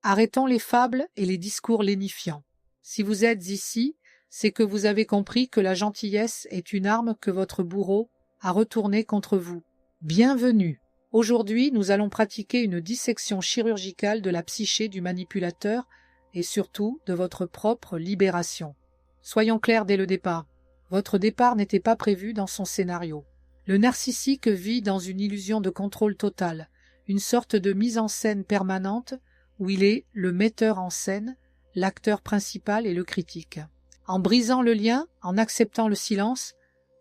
Arrêtons les fables et les discours lénifiants. Si vous êtes ici, c'est que vous avez compris que la gentillesse est une arme que votre bourreau a retournée contre vous. Bienvenue. Aujourd'hui, nous allons pratiquer une dissection chirurgicale de la psyché du manipulateur et surtout de votre propre libération. Soyons clairs dès le départ. Votre départ n'était pas prévu dans son scénario. Le narcissique vit dans une illusion de contrôle total, une sorte de mise en scène permanente où il est le metteur en scène, l'acteur principal et le critique. En brisant le lien, en acceptant le silence,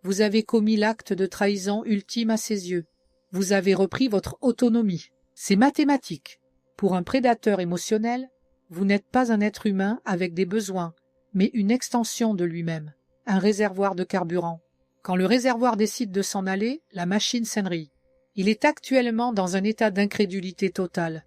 vous avez commis l'acte de trahison ultime à ses yeux. Vous avez repris votre autonomie. C'est mathématique. Pour un prédateur émotionnel, vous n'êtes pas un être humain avec des besoins, mais une extension de lui-même, un réservoir de carburant. Quand le réservoir décide de s'en aller, la machine s'enrayit. Il est actuellement dans un état d'incrédulité totale,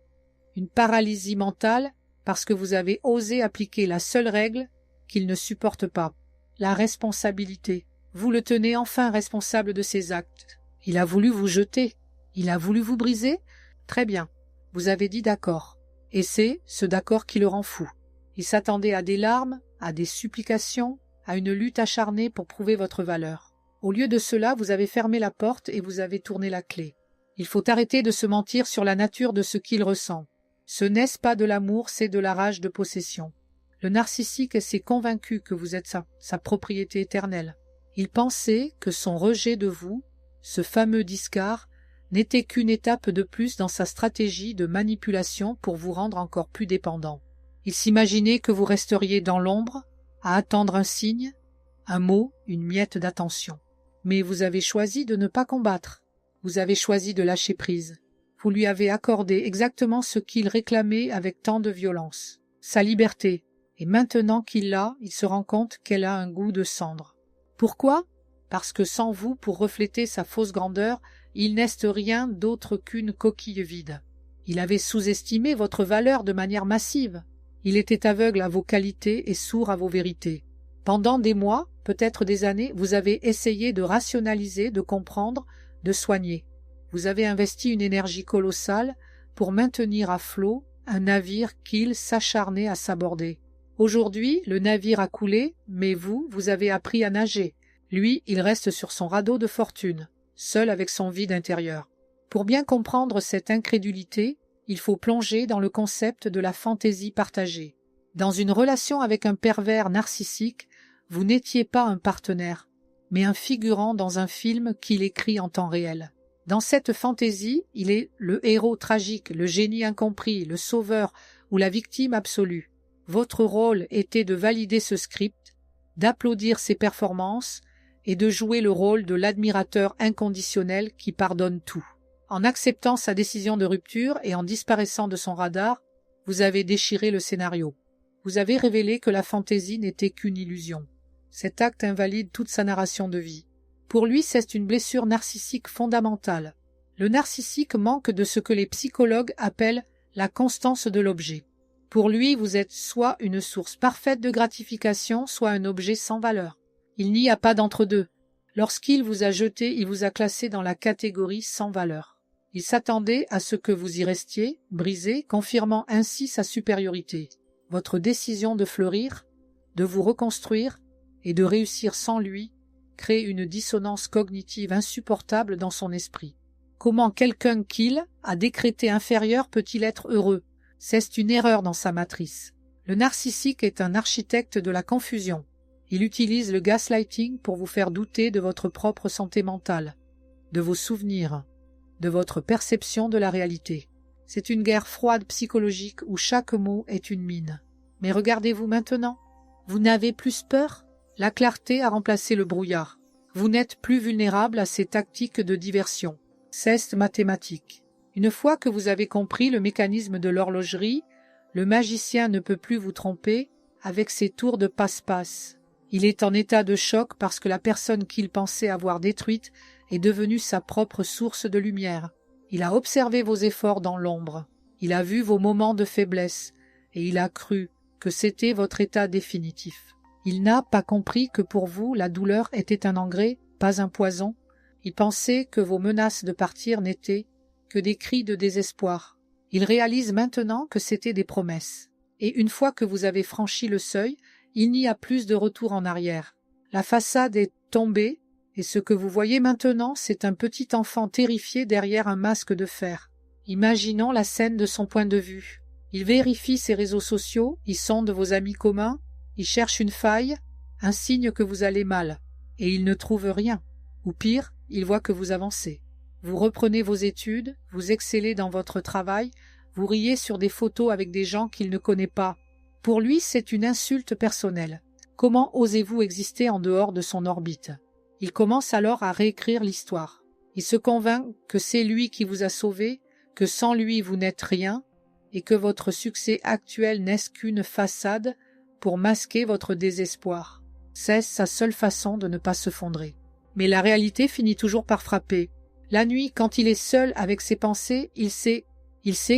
une paralysie mentale parce que vous avez osé appliquer la seule règle qu'il ne supporte pas, la responsabilité. Vous le tenez enfin responsable de ses actes. Il a voulu vous jeter, il a voulu vous briser. Très bien, vous avez dit d'accord. Et c'est ce d'accord qui le rend fou. Il s'attendait à des larmes, à des supplications, à une lutte acharnée pour prouver votre valeur. Au lieu de cela, vous avez fermé la porte et vous avez tourné la clé. Il faut arrêter de se mentir sur la nature de ce qu'il ressent. Ce n'est pas de l'amour, c'est de la rage de possession. Le narcissique s'est convaincu que vous êtes sa propriété éternelle. Il pensait que son rejet de vous, ce fameux discard, n'était qu'une étape de plus dans sa stratégie de manipulation pour vous rendre encore plus dépendant. Il s'imaginait que vous resteriez dans l'ombre, à attendre un signe, un mot, une miette d'attention. Mais vous avez choisi de ne pas combattre. Vous avez choisi de lâcher prise. Vous lui avez accordé exactement ce qu'il réclamait avec tant de violence, sa liberté. Et maintenant qu'il l'a, il se rend compte qu'elle a un goût de cendre. Pourquoi ? Parce que sans vous, pour refléter sa fausse grandeur, il n'est rien d'autre qu'une coquille vide. Il avait sous-estimé votre valeur de manière massive. Il était aveugle à vos qualités et sourd à vos vérités. Pendant des mois, peut-être des années, vous avez essayé de rationaliser, de comprendre, de soigner. Vous avez investi une énergie colossale pour maintenir à flot un navire qu'il s'acharnait à s'aborder. Aujourd'hui, le navire a coulé, mais vous avez appris à nager. Lui, il reste sur son radeau de fortune, seul avec son vide intérieur. Pour bien comprendre cette incrédulité, il faut plonger dans le concept de la fantaisie partagée. Dans une relation avec un pervers narcissique, vous n'étiez pas un partenaire, mais un figurant dans un film qu'il écrit en temps réel. Dans cette fantaisie, il est le héros tragique, le génie incompris, le sauveur ou la victime absolue. Votre rôle était de valider ce script, d'applaudir ses performances et de jouer le rôle de l'admirateur inconditionnel qui pardonne tout. En acceptant sa décision de rupture et en disparaissant de son radar, vous avez déchiré le scénario. Vous avez révélé que la fantaisie n'était qu'une illusion. Cet acte invalide toute sa narration de vie. Pour lui, c'est une blessure narcissique fondamentale. Le narcissique manque de ce que les psychologues appellent la constance de l'objet. Pour lui, vous êtes soit une source parfaite de gratification, soit un objet sans valeur. Il n'y a pas d'entre-deux. Lorsqu'il vous a jeté, il vous a classé dans la catégorie sans valeur. Il s'attendait à ce que vous y restiez, brisé, confirmant ainsi sa supériorité. Votre décision de fleurir, de vous reconstruire et de réussir sans lui crée une dissonance cognitive insupportable dans son esprit. Comment quelqu'un qu'il a décrété inférieur peut-il être heureux ? C'est une erreur dans sa matrice. Le narcissique est un architecte de la confusion. Il utilise le gaslighting pour vous faire douter de votre propre santé mentale, de vos souvenirs, de votre perception de la réalité. C'est une guerre froide psychologique où chaque mot est une mine. Mais regardez-vous maintenant. Vous n'avez plus peur ? La clarté a remplacé le brouillard. Vous n'êtes plus vulnérable à ces tactiques de diversion. C'est mathématique. Une fois que vous avez compris le mécanisme de l'horlogerie, le magicien ne peut plus vous tromper avec ses tours de passe-passe. Il est en état de choc parce que la personne qu'il pensait avoir détruite est devenue sa propre source de lumière. Il a observé vos efforts dans l'ombre. Il a vu vos moments de faiblesse et il a cru que c'était votre état définitif. Il n'a pas compris que pour vous, la douleur était un engrais, pas un poison. Il pensait que vos menaces de partir n'étaient que des cris de désespoir. Il réalise maintenant que c'était des promesses. Et une fois que vous avez franchi le seuil, il n'y a plus de retour en arrière. La façade est tombée, et ce que vous voyez maintenant, c'est un petit enfant terrifié derrière un masque de fer. Imaginons la scène de son point de vue. Il vérifie ses réseaux sociaux, il sonde vos amis communs, il cherche une faille, un signe que vous allez mal, et il ne trouve rien. Ou pire, il voit que vous avancez. Vous reprenez vos études, vous excellez dans votre travail, vous riez sur des photos avec des gens qu'il ne connaît pas. Pour lui, c'est une insulte personnelle. Comment osez-vous exister en dehors de son orbite? Il commence alors à réécrire l'histoire. Il se convainc que c'est lui qui vous a sauvé, que sans lui vous n'êtes rien, et que votre succès actuel n'est qu'une façade pour masquer votre désespoir. C'est sa seule façon de ne pas se fondrer. Mais la réalité finit toujours par frapper. La nuit, quand il est seul avec ses pensées, il sait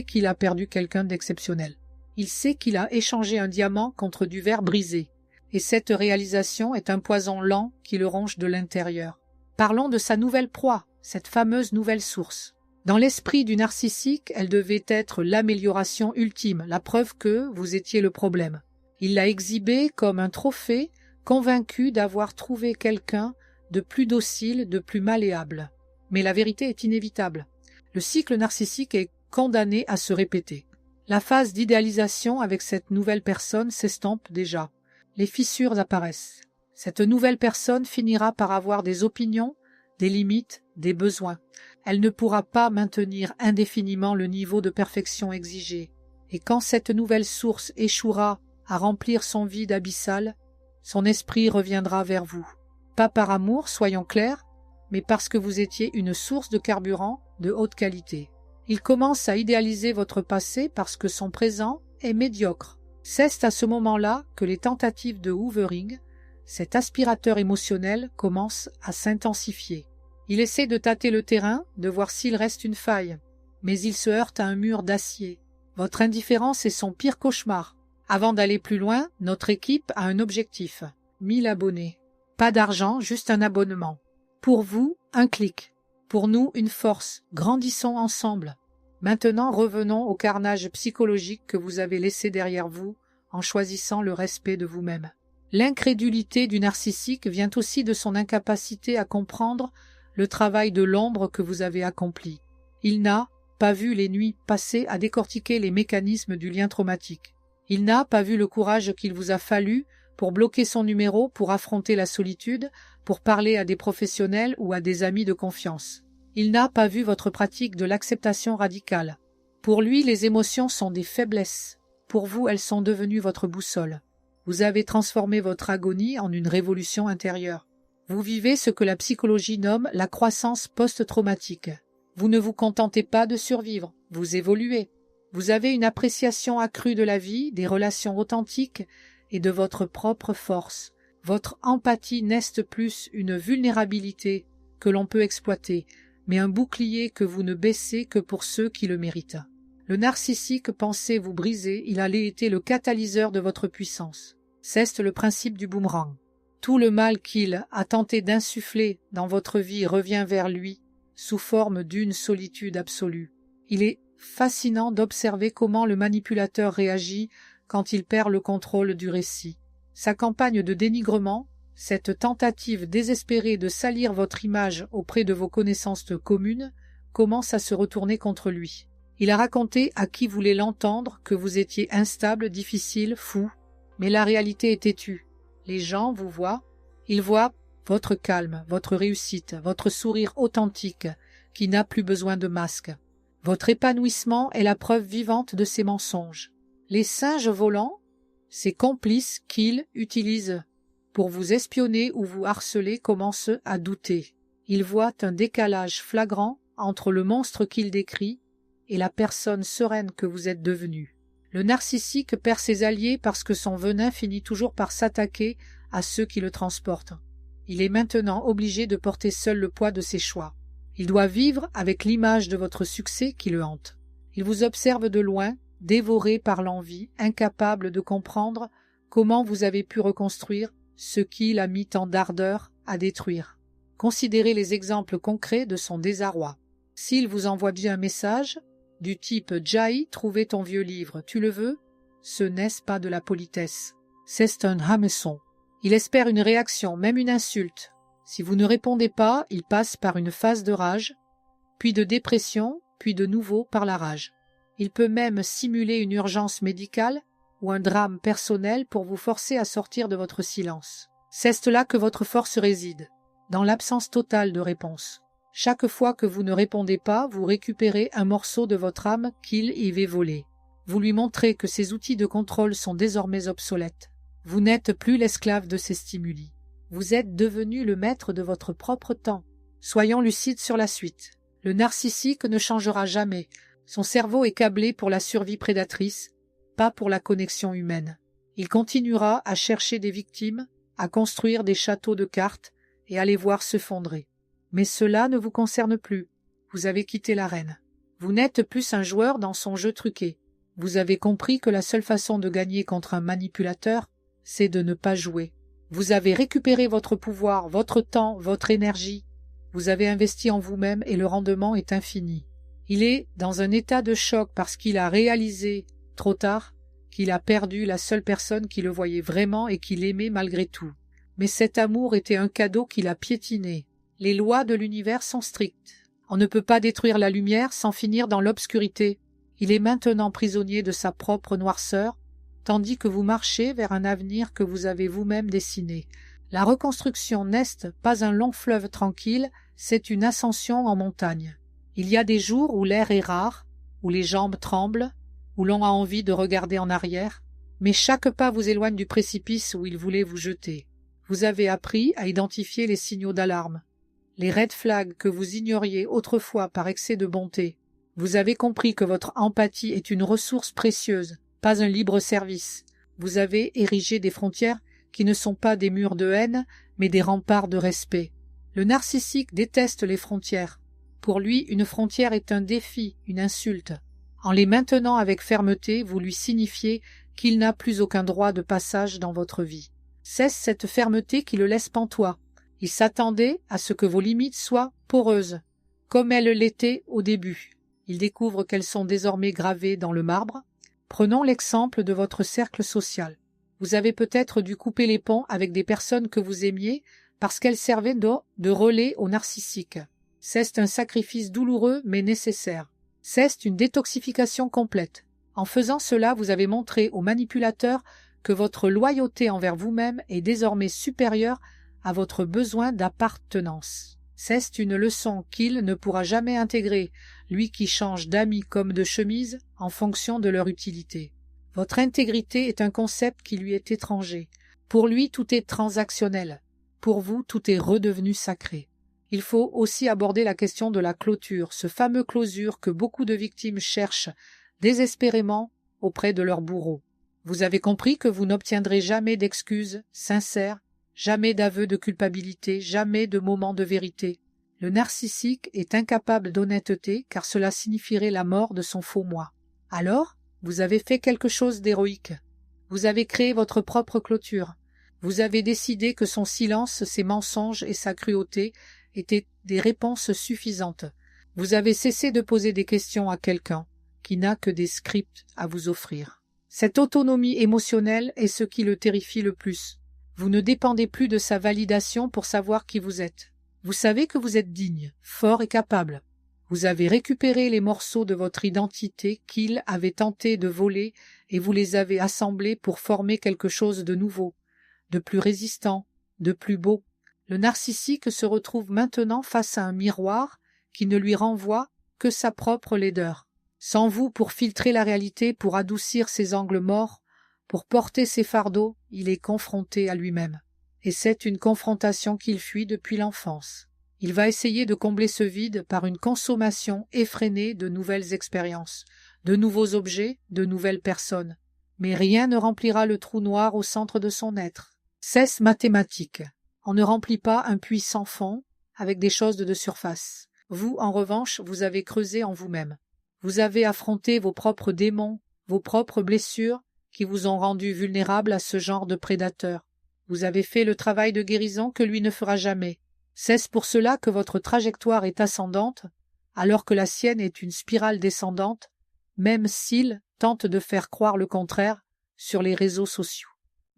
qu'il a perdu quelqu'un d'exceptionnel. Il sait qu'il a échangé un diamant contre du verre brisé. Et cette réalisation est un poison lent qui le ronge de l'intérieur. Parlons de sa nouvelle proie, cette fameuse nouvelle source. Dans l'esprit du narcissique, elle devait être l'amélioration ultime, la preuve que vous étiez le problème. Il l'a exhibée comme un trophée, convaincu d'avoir trouvé quelqu'un de plus docile, de plus malléable. Mais la vérité est inévitable. Le cycle narcissique est condamné à se répéter. La phase d'idéalisation avec cette nouvelle personne s'estompe déjà. Les fissures apparaissent. Cette nouvelle personne finira par avoir des opinions, des limites, des besoins. Elle ne pourra pas maintenir indéfiniment le niveau de perfection exigé. Et quand cette nouvelle source échouera à remplir son vide abyssal, son esprit reviendra vers vous. Pas par amour, soyons clairs, mais parce que vous étiez une source de carburant de haute qualité. Il commence à idéaliser votre passé parce que son présent est médiocre. C'est à ce moment-là que les tentatives de hoovering, cet aspirateur émotionnel, commencent à s'intensifier. Il essaie de tâter le terrain, de voir s'il reste une faille, mais il se heurte à un mur d'acier. Votre indifférence est son pire cauchemar. Avant d'aller plus loin, notre équipe a un objectif. 1000 abonnés. Pas d'argent, juste un abonnement. Pour vous, un clic. Pour nous, une force. Grandissons ensemble. Maintenant, revenons au carnage psychologique que vous avez laissé derrière vous en choisissant le respect de vous-même. L'incrédulité du narcissique vient aussi de son incapacité à comprendre le travail de l'ombre que vous avez accompli. Il n'a pas vu les nuits passées à décortiquer les mécanismes du lien traumatique. Il n'a pas vu le courage qu'il vous a fallu pour bloquer son numéro, pour affronter la solitude, pour parler à des professionnels ou à des amis de confiance. Il n'a pas vu votre pratique de l'acceptation radicale. Pour lui, les émotions sont des faiblesses. Pour vous, elles sont devenues votre boussole. Vous avez transformé votre agonie en une révolution intérieure. Vous vivez ce que la psychologie nomme la croissance post-traumatique. Vous ne vous contentez pas de survivre, vous évoluez. Vous avez une appréciation accrue de la vie, des relations authentiques et de votre propre force. Votre empathie n'est plus une vulnérabilité que l'on peut exploiter, mais un bouclier que vous ne baissez que pour ceux qui le méritent. Le narcissique pensait vous briser, il allait été le catalyseur de votre puissance. C'est le principe du boomerang. Tout le mal qu'il a tenté d'insuffler dans votre vie revient vers lui sous forme d'une solitude absolue. Il est fascinant d'observer comment le manipulateur réagit quand il perd le contrôle du récit. Sa campagne de dénigrement, cette tentative désespérée de salir votre image auprès de vos connaissances communes, commence à se retourner contre lui. Il a raconté à qui voulait l'entendre que vous étiez instable, difficile, fou, mais la réalité est têtue. Les gens vous voient, ils voient votre calme, votre réussite, votre sourire authentique qui n'a plus besoin de masque. Votre épanouissement est la preuve vivante de ces mensonges. Les singes volants, ces complices qu'ils utilisent pour vous espionner ou vous harceler, commencent à douter. Ils voient un décalage flagrant entre le monstre qu'ils décrit et la personne sereine que vous êtes devenue. Le narcissique perd ses alliés parce que son venin finit toujours par s'attaquer à ceux qui le transportent. Il est maintenant obligé de porter seul le poids de ses choix. Il doit vivre avec l'image de votre succès qui le hante. Il vous observe de loin, dévoré par l'envie, incapable de comprendre comment vous avez pu reconstruire ce qu'il a mis tant d'ardeur à détruire. Considérez les exemples concrets de son désarroi. S'il vous envoie bien un message, du type « Jai, trouver ton vieux livre, tu le veux ?» Ce n'est pas de la politesse. C'est un hameçon. Il espère une réaction, même une insulte. Si vous ne répondez pas, il passe par une phase de rage, puis de dépression, puis de nouveau par la rage. Il peut même simuler une urgence médicale ou un drame personnel pour vous forcer à sortir de votre silence. C'est là que votre force réside, dans l'absence totale de réponse. Chaque fois que vous ne répondez pas, vous récupérez un morceau de votre âme qu'il y avait volé. Vous lui montrez que ses outils de contrôle sont désormais obsolètes. Vous n'êtes plus l'esclave de ces stimuli. Vous êtes devenu le maître de votre propre temps. Soyons lucides sur la suite. Le narcissique ne changera jamais. Son cerveau est câblé pour la survie prédatrice, pas pour la connexion humaine. Il continuera à chercher des victimes, à construire des châteaux de cartes et à les voir se fondrer. Mais cela ne vous concerne plus. Vous avez quitté l'arène. Vous n'êtes plus un joueur dans son jeu truqué. Vous avez compris que la seule façon de gagner contre un manipulateur, c'est de ne pas jouer. Vous avez récupéré votre pouvoir, votre temps, votre énergie. Vous avez investi en vous-même et le rendement est infini. Il est dans un état de choc parce qu'il a réalisé, trop tard, qu'il a perdu la seule personne qui le voyait vraiment et qui l'aimait malgré tout. Mais cet amour était un cadeau qu'il a piétiné. Les lois de l'univers sont strictes. On ne peut pas détruire la lumière sans finir dans l'obscurité. Il est maintenant prisonnier de sa propre noirceur, tandis que vous marchez vers un avenir que vous avez vous-même dessiné. La reconstruction n'est pas un long fleuve tranquille, c'est une ascension en montagne. Il y a des jours où l'air est rare, où les jambes tremblent, où l'on a envie de regarder en arrière, mais chaque pas vous éloigne du précipice où il voulait vous jeter. Vous avez appris à identifier les signaux d'alarme, les red flags que vous ignoriez autrefois par excès de bonté. Vous avez compris que votre empathie est une ressource précieuse, pas un libre service. Vous avez érigé des frontières qui ne sont pas des murs de haine, mais des remparts de respect. Le narcissique déteste les frontières. Pour lui, une frontière est un défi, une insulte. En les maintenant avec fermeté, vous lui signifiez qu'il n'a plus aucun droit de passage dans votre vie. C'est cette fermeté qui le laisse pantois. Il s'attendait à ce que vos limites soient poreuses, comme elles l'étaient au début. Il découvre qu'elles sont désormais gravées dans le marbre. Prenons l'exemple de votre cercle social. Vous avez peut-être dû couper les ponts avec des personnes que vous aimiez parce qu'elles servaient de relais au narcissique. C'est un sacrifice douloureux mais nécessaire. C'est une détoxification complète. En faisant cela, vous avez montré au manipulateur que votre loyauté envers vous-même est désormais supérieure à votre besoin d'appartenance. C'est une leçon qu'il ne pourra jamais intégrer, lui qui change d'amis comme de chemise en fonction de leur utilité. Votre intégrité est un concept qui lui est étranger. Pour lui, tout est transactionnel. Pour vous, tout est redevenu sacré. Il faut aussi aborder la question de la clôture, ce fameux closure que beaucoup de victimes cherchent désespérément auprès de leur bourreau. Vous avez compris que vous n'obtiendrez jamais d'excuses sincères, jamais d'aveu de culpabilité, jamais de moment de vérité. Le narcissique est incapable d'honnêteté car cela signifierait la mort de son faux moi. Alors, vous avez fait quelque chose d'héroïque. Vous avez créé votre propre clôture. Vous avez décidé que son silence, ses mensonges et sa cruauté étaient des réponses suffisantes. Vous avez cessé de poser des questions à quelqu'un qui n'a que des scripts à vous offrir. Cette autonomie émotionnelle est ce qui le terrifie le plus. Vous ne dépendez plus de sa validation pour savoir qui vous êtes. Vous savez que vous êtes digne, fort et capable. Vous avez récupéré les morceaux de votre identité qu'il avait tenté de voler et vous les avez assemblés pour former quelque chose de nouveau, de plus résistant, de plus beau. Le narcissique se retrouve maintenant face à un miroir qui ne lui renvoie que sa propre laideur. Sans vous pour filtrer la réalité, pour adoucir ses angles morts, pour porter ses fardeaux, il est confronté à lui-même. Et c'est une confrontation qu'il fuit depuis l'enfance. Il va essayer de combler ce vide par une consommation effrénée de nouvelles expériences, de nouveaux objets, de nouvelles personnes. Mais rien ne remplira le trou noir au centre de son être. C'est mathématique. On ne remplit pas un puits sans fond avec des choses de surface. Vous, en revanche, vous avez creusé en vous-même. Vous avez affronté vos propres démons, vos propres blessures qui vous ont rendu vulnérable à ce genre de prédateur. Vous avez fait le travail de guérison que lui ne fera jamais. C'est pour cela que votre trajectoire est ascendante, alors que la sienne est une spirale descendante, même s'il tente de faire croire le contraire sur les réseaux sociaux.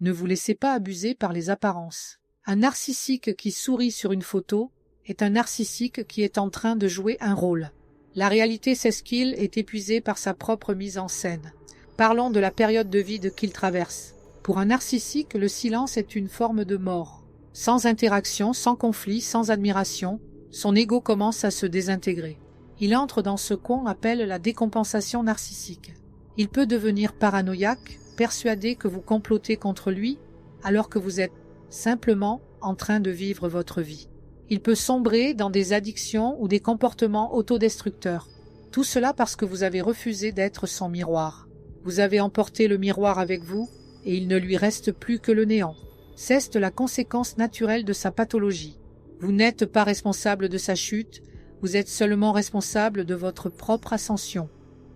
Ne vous laissez pas abuser par les apparences. Un narcissique qui sourit sur une photo est un narcissique qui est en train de jouer un rôle. La réalité, c'est ce qu'il est épuisé par sa propre mise en scène. Parlons de la période de vide qu'il traverse. Pour un narcissique, le silence est une forme de mort. Sans interaction, sans conflit, sans admiration, son ego commence à se désintégrer. Il entre dans ce qu'on appelle la décompensation narcissique. Il peut devenir paranoïaque, persuadé que vous complotez contre lui, alors que vous êtes simplement en train de vivre votre vie. Il peut sombrer dans des addictions ou des comportements autodestructeurs. Tout cela parce que vous avez refusé d'être son miroir. Vous avez emporté le miroir avec vous et il ne lui reste plus que le néant. C'est la conséquence naturelle de sa pathologie. Vous n'êtes pas responsable de sa chute, vous êtes seulement responsable de votre propre ascension.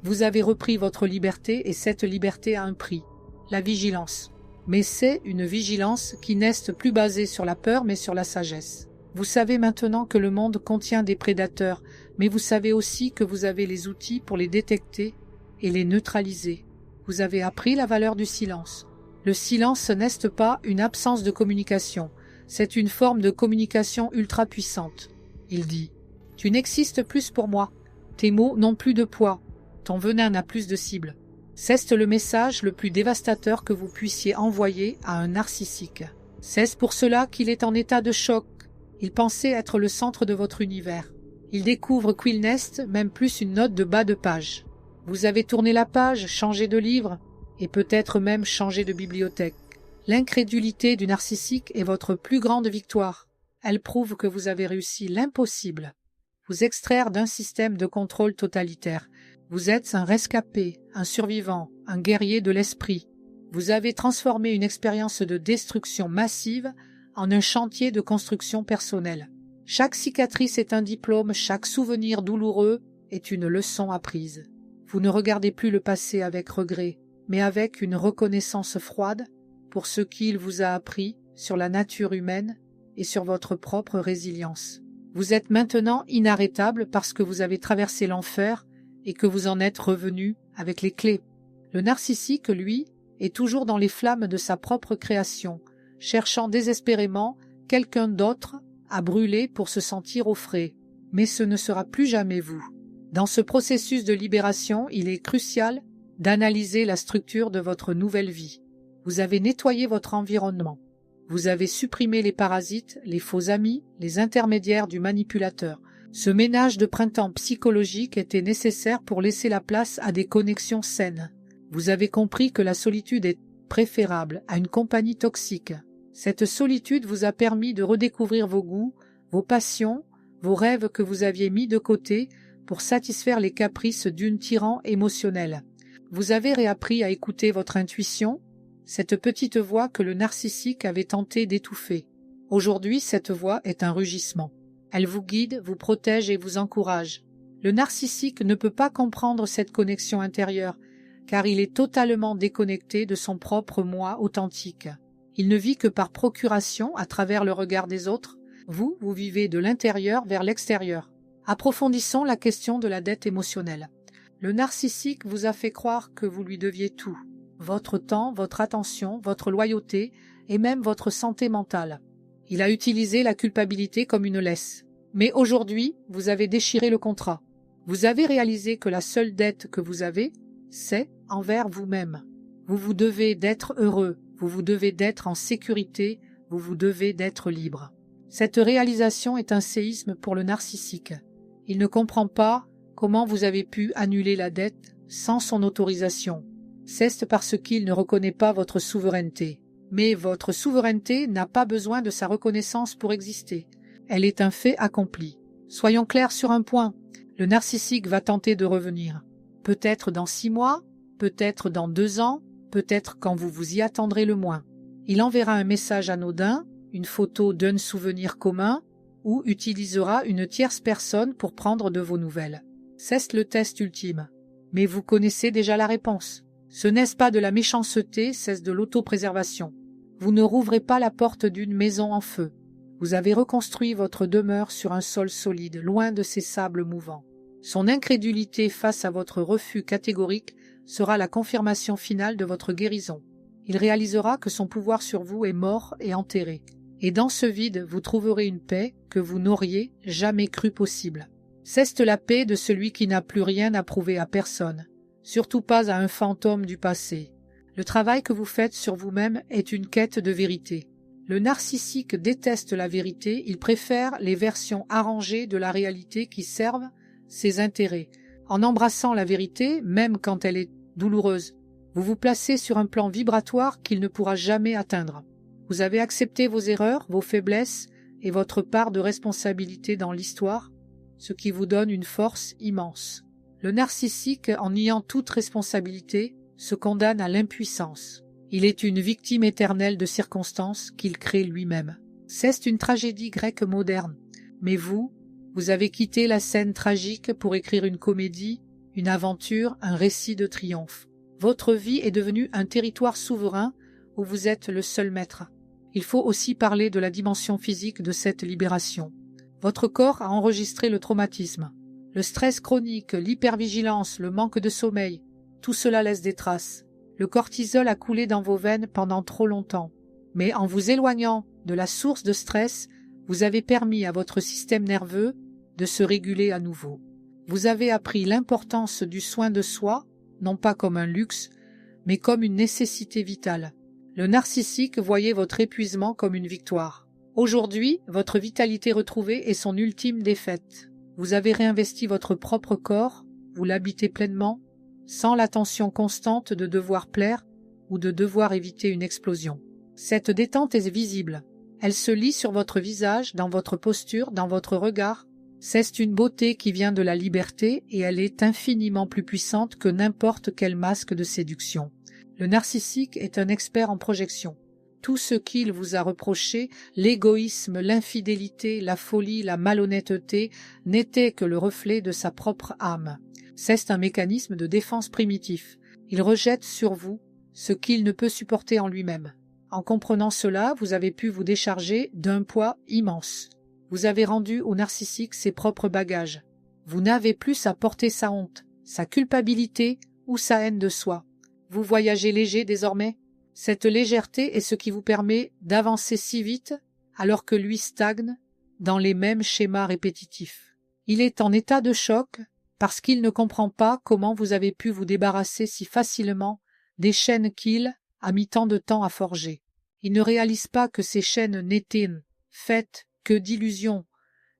Vous avez repris votre liberté et cette liberté a un prix, la vigilance. Mais c'est une vigilance qui n'est plus basée sur la peur mais sur la sagesse. Vous savez maintenant que le monde contient des prédateurs, mais vous savez aussi que vous avez les outils pour les détecter et les neutraliser. Vous avez appris la valeur du silence. Le silence n'est pas une absence de communication, c'est une forme de communication ultra puissante. Il dit « Tu n'existes plus pour moi, tes mots n'ont plus de poids, ton venin n'a plus de cible. » C'est le message le plus dévastateur que vous puissiez envoyer à un narcissique. C'est pour cela qu'il est en état de choc. Il pensait être le centre de votre univers. Il découvre qu'il n'est même plus une note de bas de page. Vous avez tourné la page, changé de livre, et peut-être même changé de bibliothèque. L'incrédulité du narcissique est votre plus grande victoire. Elle prouve que vous avez réussi l'impossible. Vous extraire d'un système de contrôle totalitaire. Vous êtes un rescapé, un survivant, un guerrier de l'esprit. Vous avez transformé une expérience de destruction massive en un chantier de construction personnelle. Chaque cicatrice est un diplôme, chaque souvenir douloureux est une leçon apprise. Vous ne regardez plus le passé avec regret, mais avec une reconnaissance froide pour ce qu'il vous a appris sur la nature humaine et sur votre propre résilience. Vous êtes maintenant inarrêtable parce que vous avez traversé l'enfer et que vous en êtes revenu avec les clés. Le narcissique, lui, est toujours dans les flammes de sa propre création, cherchant désespérément quelqu'un d'autre à brûler pour se sentir au frais. Mais ce ne sera plus jamais vous. Dans ce processus de libération, il est crucial d'analyser la structure de votre nouvelle vie. Vous avez nettoyé votre environnement. Vous avez supprimé les parasites, les faux amis, les intermédiaires du manipulateur. Ce ménage de printemps psychologique était nécessaire pour laisser la place à des connexions saines. Vous avez compris que la solitude est préférable à une compagnie toxique. Cette solitude vous a permis de redécouvrir vos goûts, vos passions, vos rêves que vous aviez mis de côté pour satisfaire les caprices d'une tyran émotionnelle. Vous avez réappris à écouter votre intuition, cette petite voix que le narcissique avait tenté d'étouffer. Aujourd'hui, cette voix est un rugissement. Elle vous guide, vous protège et vous encourage. Le narcissique ne peut pas comprendre cette connexion intérieure, car il est totalement déconnecté de son propre moi authentique. Il ne vit que par procuration à travers le regard des autres. Vous vivez de l'intérieur vers l'extérieur. Approfondissons la question de la dette émotionnelle. Le narcissique vous a fait croire que vous lui deviez tout. Votre temps, votre attention, votre loyauté et même votre santé mentale. Il a utilisé la culpabilité comme une laisse. Mais aujourd'hui, vous avez déchiré le contrat. Vous avez réalisé que la seule dette que vous avez, c'est envers vous-même. Vous vous devez d'être heureux, vous vous devez d'être en sécurité, vous vous devez d'être libre. Cette réalisation est un séisme pour le narcissique. Il ne comprend pas comment vous avez pu annuler la dette sans son autorisation. C'est parce qu'il ne reconnaît pas votre souveraineté. Mais votre souveraineté n'a pas besoin de sa reconnaissance pour exister. Elle est un fait accompli. Soyons clairs sur un point. Le narcissique va tenter de revenir. Peut-être dans 6 mois, peut-être dans 2 ans, peut-être quand vous vous y attendrez le moins. Il enverra un message anodin, une photo d'un souvenir commun, ou utilisera une tierce personne pour prendre de vos nouvelles. C'est le test ultime. Mais vous connaissez déjà la réponse. Ce n'est pas de la méchanceté, c'est de l'autopréservation. Vous ne rouvrez pas la porte d'une maison en feu. Vous avez reconstruit votre demeure sur un sol solide, loin de ces sables mouvants. Son incrédulité face à votre refus catégorique sera la confirmation finale de votre guérison. Il réalisera que son pouvoir sur vous est mort et enterré. Et dans ce vide, vous trouverez une paix que vous n'auriez jamais cru possible. C'est la paix de celui qui n'a plus rien à prouver à personne, surtout pas à un fantôme du passé. Le travail que vous faites sur vous-même est une quête de vérité. Le narcissique déteste la vérité, il préfère les versions arrangées de la réalité qui servent ses intérêts. En embrassant la vérité, même quand elle est douloureuse, vous vous placez sur un plan vibratoire qu'il ne pourra jamais atteindre. Vous avez accepté vos erreurs, vos faiblesses et votre part de responsabilité dans l'histoire, ce qui vous donne une force immense. Le narcissique, en niant toute responsabilité, se condamne à l'impuissance. Il est une victime éternelle de circonstances qu'il crée lui-même. C'est une tragédie grecque moderne. Mais vous avez quitté la scène tragique pour écrire une comédie, une aventure, un récit de triomphe. Votre vie est devenue un territoire souverain où vous êtes le seul maître. Il faut aussi parler de la dimension physique de cette libération. Votre corps a enregistré le traumatisme. Le stress chronique, l'hypervigilance, le manque de sommeil, tout cela laisse des traces. Le cortisol a coulé dans vos veines pendant trop longtemps. Mais en vous éloignant de la source de stress, vous avez permis à votre système nerveux de se réguler à nouveau. Vous avez appris l'importance du soin de soi, non pas comme un luxe, mais comme une nécessité vitale. Le narcissique voyait votre épuisement comme une victoire. Aujourd'hui, votre vitalité retrouvée est son ultime défaite. Vous avez réinvesti votre propre corps, vous l'habitez pleinement, sans la tension constante de devoir plaire ou de devoir éviter une explosion. Cette détente est visible. Elle se lit sur votre visage, dans votre posture, dans votre regard. C'est une beauté qui vient de la liberté et elle est infiniment plus puissante que n'importe quel masque de séduction. Le narcissique est un expert en projection. Tout ce qu'il vous a reproché, l'égoïsme, l'infidélité, la folie, la malhonnêteté, n'était que le reflet de sa propre âme. C'est un mécanisme de défense primitif. Il rejette sur vous ce qu'il ne peut supporter en lui-même. En comprenant cela, vous avez pu vous décharger d'un poids immense. Vous avez rendu au narcissique ses propres bagages. Vous n'avez plus à porter sa honte, sa culpabilité ou sa haine de soi. Vous voyagez léger désormais. Cette légèreté est ce qui vous permet d'avancer si vite alors que lui stagne dans les mêmes schémas répétitifs. Il est en état de choc parce qu'il ne comprend pas comment vous avez pu vous débarrasser si facilement des chaînes qu'il a mis tant de temps à forger. Il ne réalise pas que ces chaînes n'étaient faites que d'illusions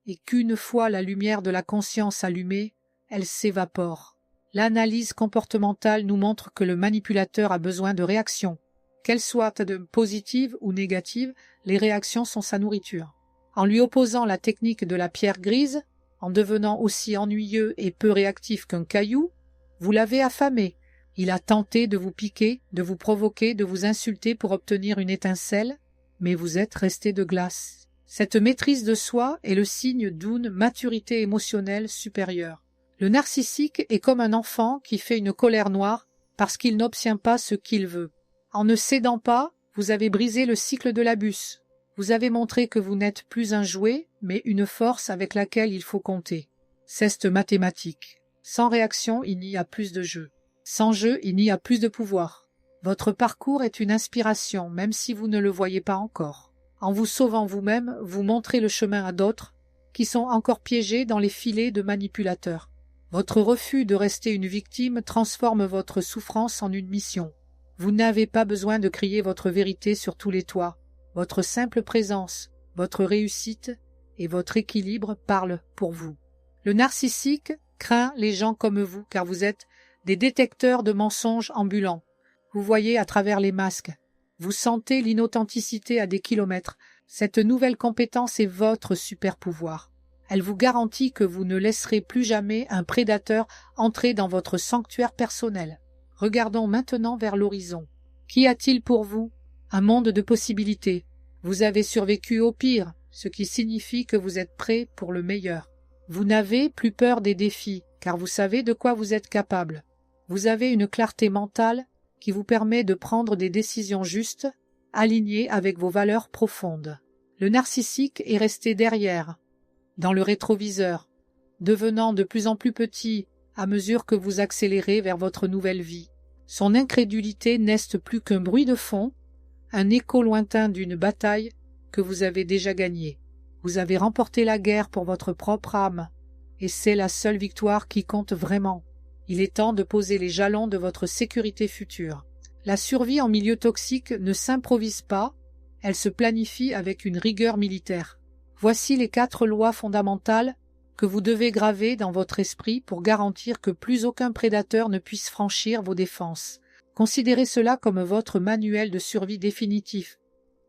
et qu'une fois la lumière de la conscience allumée, elle s'évapore. L'analyse comportementale nous montre que le manipulateur a besoin de réactions. Qu'elles soient positives ou négatives, les réactions sont sa nourriture. En lui opposant la technique de la pierre grise, en devenant aussi ennuyeux et peu réactif qu'un caillou, vous l'avez affamé. Il a tenté de vous piquer, de vous provoquer, de vous insulter pour obtenir une étincelle, mais vous êtes resté de glace. Cette maîtrise de soi est le signe d'une maturité émotionnelle supérieure. Le narcissique est comme un enfant qui fait une colère noire parce qu'il n'obtient pas ce qu'il veut. En ne cédant pas, vous avez brisé le cycle de l'abus. Vous avez montré que vous n'êtes plus un jouet, mais une force avec laquelle il faut compter. C'est mathématique. Sans réaction, il n'y a plus de jeu. Sans jeu, il n'y a plus de pouvoir. Votre parcours est une inspiration, même si vous ne le voyez pas encore. En vous sauvant vous-même, vous montrez le chemin à d'autres qui sont encore piégés dans les filets de manipulateurs. Votre refus de rester une victime transforme votre souffrance en une mission. Vous n'avez pas besoin de crier votre vérité sur tous les toits. Votre simple présence, votre réussite et votre équilibre parlent pour vous. Le narcissique craint les gens comme vous car vous êtes des détecteurs de mensonges ambulants. Vous voyez à travers les masques. Vous sentez l'inauthenticité à des kilomètres. Cette nouvelle compétence est votre super pouvoir. Elle vous garantit que vous ne laisserez plus jamais un prédateur entrer dans votre sanctuaire personnel. Regardons maintenant vers l'horizon. Qu'y a-t-il pour vous? Un monde de possibilités. Vous avez survécu au pire, ce qui signifie que vous êtes prêt pour le meilleur. Vous n'avez plus peur des défis, car vous savez de quoi vous êtes capable. Vous avez une clarté mentale qui vous permet de prendre des décisions justes, alignées avec vos valeurs profondes. Le narcissique est resté derrière, dans le rétroviseur, devenant de plus en plus petit à mesure que vous accélérez vers votre nouvelle vie. Son incrédulité n'est plus qu'un bruit de fond, un écho lointain d'une bataille que vous avez déjà gagnée. Vous avez remporté la guerre pour votre propre âme, et c'est la seule victoire qui compte vraiment. Il est temps de poser les jalons de votre sécurité future. La survie en milieu toxique ne s'improvise pas, elle se planifie avec une rigueur militaire. Voici les 4 lois fondamentales que vous devez graver dans votre esprit pour garantir que plus aucun prédateur ne puisse franchir vos défenses. Considérez cela comme votre manuel de survie définitif,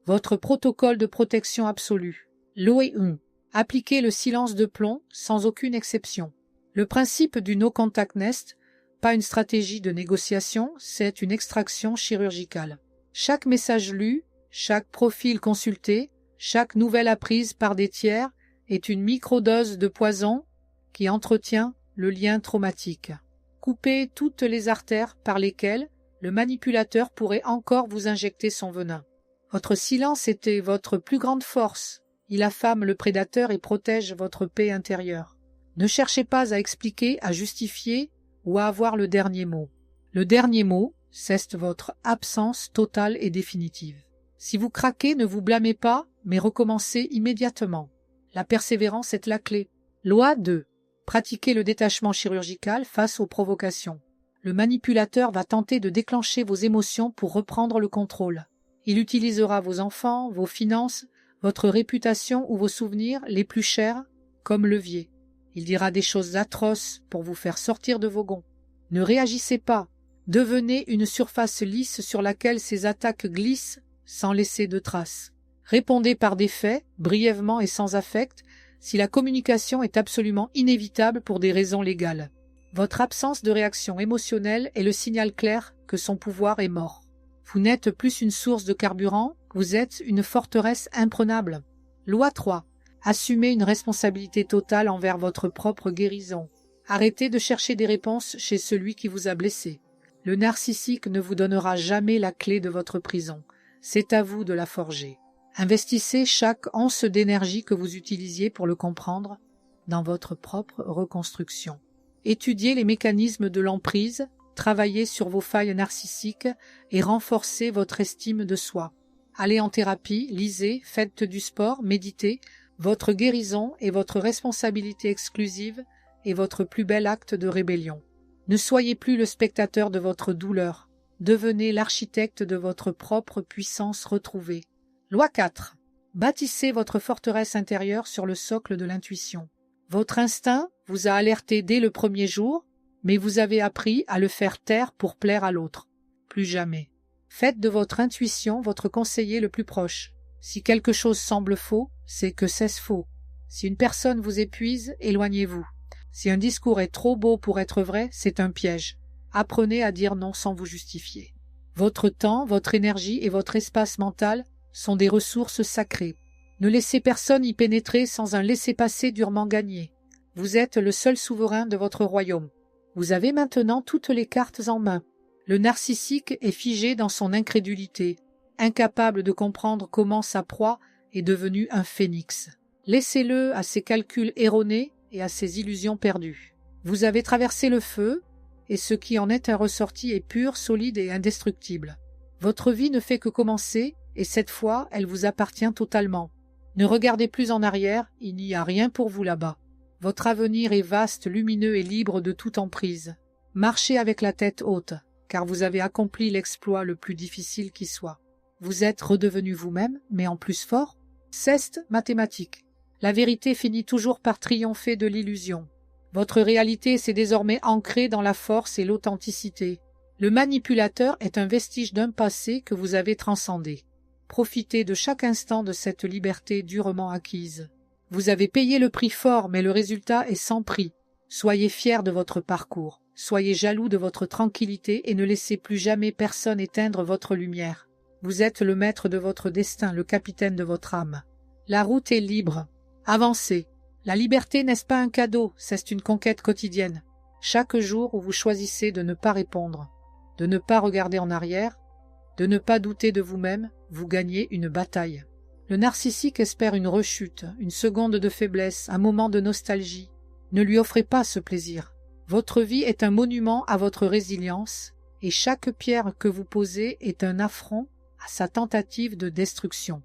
votre protocole de protection absolue. Loi 1. Appliquez le silence de plomb sans aucune exception. Le principe du no contact nest, pas une stratégie de négociation, c'est une extraction chirurgicale. Chaque message lu, chaque profil consulté, chaque nouvelle apprise par des tiers est une microdose de poison qui entretient le lien traumatique. Coupez toutes les artères par lesquelles le manipulateur pourrait encore vous injecter son venin. Votre silence était votre plus grande force. Il affame le prédateur et protège votre paix intérieure. Ne cherchez pas à expliquer, à justifier ou à avoir le dernier mot. Le dernier mot, c'est votre absence totale et définitive. Si vous craquez, ne vous blâmez pas, mais recommencez immédiatement. La persévérance est la clé. Loi 2. Pratiquez le détachement chirurgical face aux provocations. Le manipulateur va tenter de déclencher vos émotions pour reprendre le contrôle. Il utilisera vos enfants, vos finances, votre réputation ou vos souvenirs les plus chers comme levier. Il dira des choses atroces pour vous faire sortir de vos gonds. Ne réagissez pas. Devenez une surface lisse sur laquelle ces attaques glissent sans laisser de traces. Répondez par des faits, brièvement et sans affect, si la communication est absolument inévitable pour des raisons légales. Votre absence de réaction émotionnelle est le signal clair que son pouvoir est mort. Vous n'êtes plus une source de carburant, vous êtes une forteresse imprenable. Loi 3. Assumez une responsabilité totale envers votre propre guérison. Arrêtez de chercher des réponses chez celui qui vous a blessé. Le narcissique ne vous donnera jamais la clé de votre prison. C'est à vous de la forger. Investissez chaque once d'énergie que vous utilisiez pour le comprendre dans votre propre reconstruction. Étudiez les mécanismes de l'emprise, travaillez sur vos failles narcissiques et renforcez votre estime de soi. Allez en thérapie, lisez, faites du sport, méditez. Votre guérison est votre responsabilité exclusive et votre plus bel acte de rébellion. Ne soyez plus le spectateur de votre douleur. Devenez l'architecte de votre propre puissance retrouvée. Loi 4. Bâtissez votre forteresse intérieure sur le socle de l'intuition. Votre instinct vous a alerté dès le premier jour, mais vous avez appris à le faire taire pour plaire à l'autre. Plus jamais. Faites de votre intuition votre conseiller le plus proche. Si quelque chose semble faux, c'est que c'est faux. Si une personne vous épuise, éloignez-vous. Si un discours est trop beau pour être vrai, c'est un piège. Apprenez à dire non sans vous justifier. Votre temps, votre énergie et votre espace mental sont des ressources sacrées. Ne laissez personne y pénétrer sans un laissez-passer durement gagné. Vous êtes le seul souverain de votre royaume. Vous avez maintenant toutes les cartes en main. Le narcissique est figé dans son incrédulité, incapable de comprendre comment sa proie est devenue un phénix. Laissez-le à ses calculs erronés et à ses illusions perdues. Vous avez traversé le feu, et ce qui en est un ressorti est pur, solide et indestructible. Votre vie ne fait que commencer, et cette fois, elle vous appartient totalement. Ne regardez plus en arrière, il n'y a rien pour vous là-bas. Votre avenir est vaste, lumineux et libre de toute emprise. Marchez avec la tête haute, car vous avez accompli l'exploit le plus difficile qui soit. Vous êtes redevenu vous-même, mais en plus fort. C'est mathématique. La vérité finit toujours par triompher de l'illusion. Votre réalité s'est désormais ancrée dans la force et l'authenticité. Le manipulateur est un vestige d'un passé que vous avez transcendé. Profitez de chaque instant de cette liberté durement acquise. Vous avez payé le prix fort, mais le résultat est sans prix. Soyez fiers de votre parcours. Soyez jaloux de votre tranquillité et ne laissez plus jamais personne éteindre votre lumière. Vous êtes le maître de votre destin, le capitaine de votre âme. La route est libre. Avancez. La liberté n'est-ce pas un cadeau, c'est une conquête quotidienne. Chaque jour où vous choisissez de ne pas répondre, de ne pas regarder en arrière, de ne pas douter de vous-même, vous gagnez une bataille. Le narcissique espère une rechute, une seconde de faiblesse, un moment de nostalgie. Ne lui offrez pas ce plaisir. Votre vie est un monument à votre résilience, et chaque pierre que vous posez est un affront à sa tentative de destruction.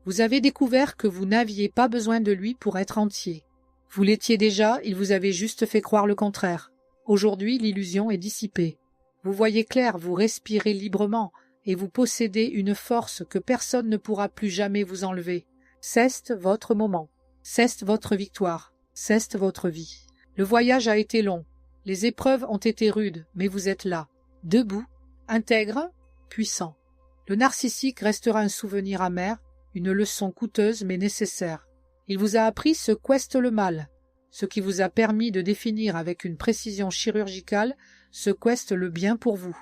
Vous avez découvert que vous n'aviez pas besoin de lui pour être entier. Vous l'étiez déjà, il vous avait juste fait croire le contraire. Aujourd'hui, l'illusion est dissipée. Vous voyez clair, vous respirez librement, et vous possédez une force que personne ne pourra plus jamais vous enlever. C'est votre moment. C'est votre victoire. C'est votre vie. Le voyage a été long. Les épreuves ont été rudes, mais vous êtes là, debout, intègre, puissant. Le narcissique restera un souvenir amer, une leçon coûteuse mais nécessaire. Il vous a appris ce qu'est le mal, ce qui vous a permis de définir avec une précision chirurgicale ce qu'est le bien pour vous.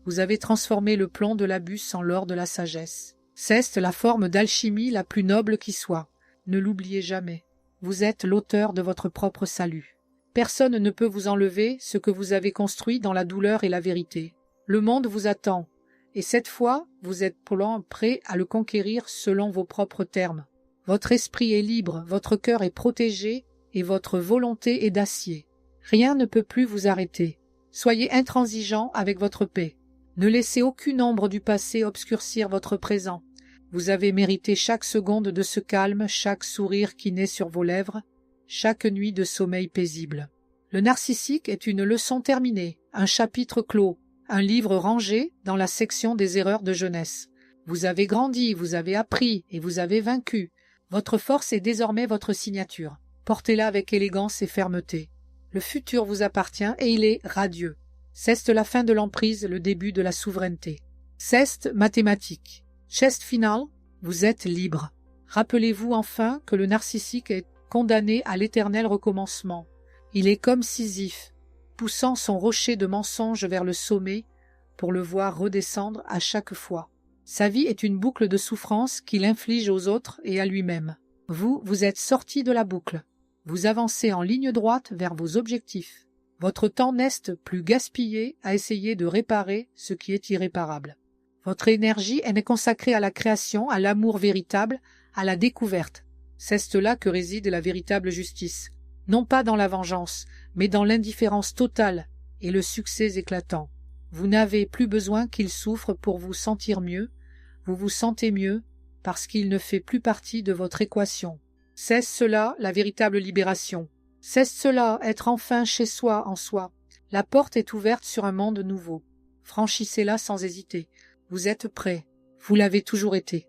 Vous avez transformé le plomb de l'abus en l'or de la sagesse. C'est la forme d'alchimie la plus noble qui soit. Ne l'oubliez jamais. Vous êtes l'auteur de votre propre salut. Personne ne peut vous enlever ce que vous avez construit dans la douleur et la vérité. Le monde vous attend, et cette fois, vous êtes prêt à le conquérir selon vos propres termes. Votre esprit est libre, votre cœur est protégé, et votre volonté est d'acier. Rien ne peut plus vous arrêter. Soyez intransigeant avec votre paix. Ne laissez aucune ombre du passé obscurcir votre présent. Vous avez mérité chaque seconde de ce calme, chaque sourire qui naît sur vos lèvres, chaque nuit de sommeil paisible. Le narcissique est une leçon terminée, un chapitre clos, un livre rangé dans la section des erreurs de jeunesse. Vous avez grandi, vous avez appris et vous avez vaincu. Votre force est désormais votre signature. Portez-la avec élégance et fermeté. Le futur vous appartient et il est radieux. C'est la fin de l'emprise, le début de la souveraineté. C'est mathématique. Geste final, vous êtes libre. Rappelez-vous enfin que le narcissique est condamné à l'éternel recommencement. Il est comme Sisyphe, poussant son rocher de mensonge vers le sommet pour le voir redescendre à chaque fois. Sa vie est une boucle de souffrance qu'il inflige aux autres et à lui-même. Vous êtes sorti de la boucle. Vous avancez en ligne droite vers vos objectifs. Votre temps n'est plus gaspillé à essayer de réparer ce qui est irréparable. Votre énergie est consacrée à la création, à l'amour véritable, à la découverte. C'est là que réside la véritable justice. Non pas dans la vengeance, mais dans l'indifférence totale et le succès éclatant. Vous n'avez plus besoin qu'il souffre pour vous sentir mieux. Vous vous sentez mieux parce qu'il ne fait plus partie de votre équation. C'est cela la véritable libération. C'est cela être enfin chez soi en soi. La porte est ouverte sur un monde nouveau. Franchissez-la sans hésiter. Vous êtes prêt. Vous l'avez toujours été.